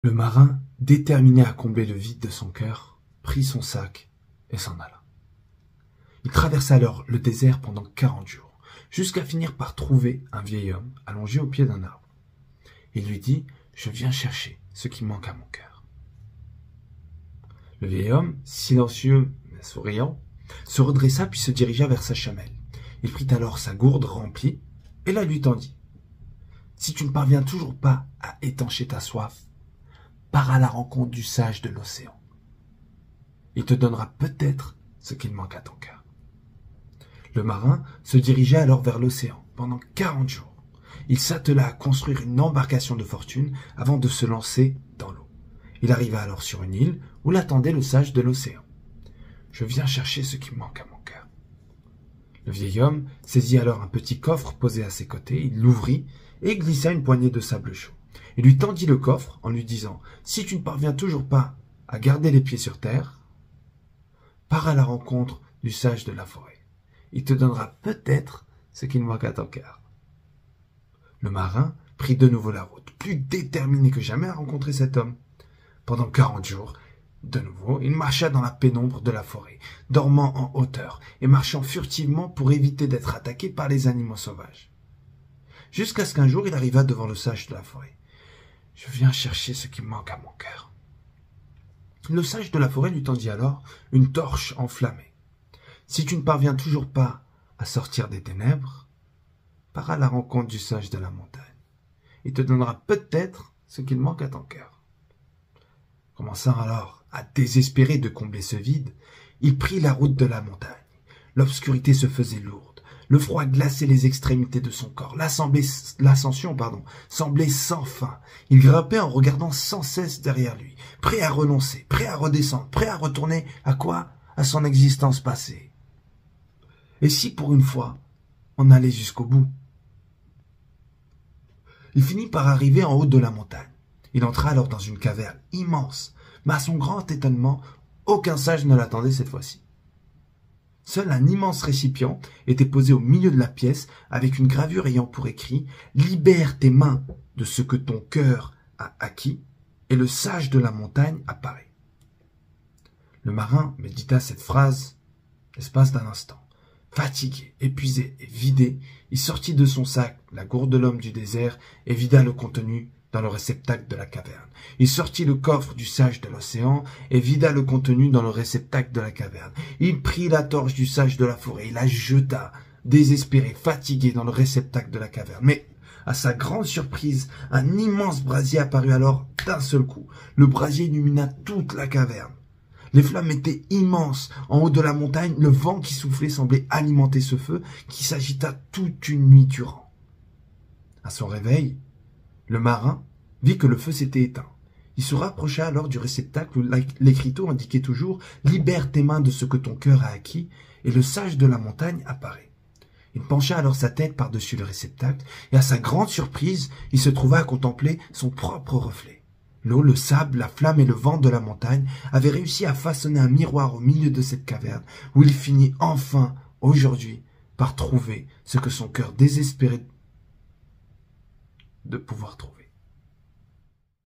Le marin, déterminé à combler le vide de son cœur, prit son sac et s'en alla. Il traversa alors le désert pendant 40 jours, jusqu'à finir par trouver un vieil homme allongé au pied d'un arbre. Il lui dit « Je viens chercher ce qui manque à mon cœur. » Le vieil homme, silencieux mais souriant, se redressa puis se dirigea vers sa chamelle. Il prit alors sa gourde remplie et la lui tendit. « Si tu ne parviens toujours pas à étancher ta soif, pars à la rencontre du sage de l'océan. Il te donnera peut-être ce qu'il manque à ton cœur. » Le marin se dirigea alors vers l'océan pendant 40 jours. Il s'attela à construire une embarcation de fortune avant de se lancer dans l'eau. Il arriva alors sur une île où l'attendait le sage de l'océan. « Je viens chercher ce qui manque à mon cœur. » Le vieil homme saisit alors un petit coffre posé à ses côtés, il l'ouvrit et glissa une poignée de sable chaud. Il lui tendit le coffre en lui disant « Si tu ne parviens toujours pas à garder les pieds sur terre, pars à la rencontre du sage de la forêt. Il te donnera peut-être ce qu'il manque à ton cœur. » Le marin prit de nouveau la route, plus déterminé que jamais à rencontrer cet homme. Pendant 40 jours, de nouveau, il marcha dans la pénombre de la forêt, dormant en hauteur et marchant furtivement pour éviter d'être attaqué par les animaux sauvages. Jusqu'à ce qu'un jour, il arriva devant le sage de la forêt. « Je viens chercher ce qui manque à mon cœur. » Le sage de la forêt lui tendit alors une torche enflammée. « Si tu ne parviens toujours pas à sortir des ténèbres, pars à la rencontre du sage de la montagne. Il te donnera peut-être ce qu'il manque à ton cœur. » Commençant alors à désespérer de combler ce vide, il prit la route de la montagne. L'obscurité se faisait lourde, le froid glaçait les extrémités de son corps, l'ascension semblait sans fin. Il grimpait en regardant sans cesse derrière lui, prêt à renoncer, prêt à redescendre, prêt à retourner à quoi? À son existence passée. Et si pour une fois, on allait jusqu'au bout? Il finit par arriver en haut de la montagne. Il entra alors dans une caverne immense, mais à son grand étonnement, aucun sage ne l'attendait cette fois-ci. Seul un immense récipient était posé au milieu de la pièce avec une gravure ayant pour écrit « Libère tes mains de ce que ton cœur a acquis » et le sage de la montagne apparaît. Le marin médita cette phrase l'espace d'un instant. Fatigué, épuisé et vidé, il sortit de son sac la gourde de l'homme du désert et vida le contenu dans le réceptacle de la caverne. Il sortit le coffre du sage de l'océan et vida le contenu dans le réceptacle de la caverne. Il prit la torche du sage de la forêt et la jeta, désespéré, fatigué, dans le réceptacle de la caverne. Mais, à sa grande surprise, un immense brasier apparut alors d'un seul coup. Le brasier illumina toute la caverne. Les flammes étaient immenses. En haut de la montagne, le vent qui soufflait semblait alimenter ce feu qui s'agita toute une nuit durant. À son réveil, le marin vit que le feu s'était éteint. Il se rapprocha alors du réceptacle où l'écriteau indiquait toujours « Libère tes mains de ce que ton cœur a acquis » et le sage de la montagne apparaît. Il pencha alors sa tête par-dessus le réceptacle et à sa grande surprise, il se trouva à contempler son propre reflet. L'eau, le sable, la flamme et le vent de la montagne avaient réussi à façonner un miroir au milieu de cette caverne où il finit enfin, aujourd'hui, par trouver ce que son cœur désespérait de pouvoir trouver.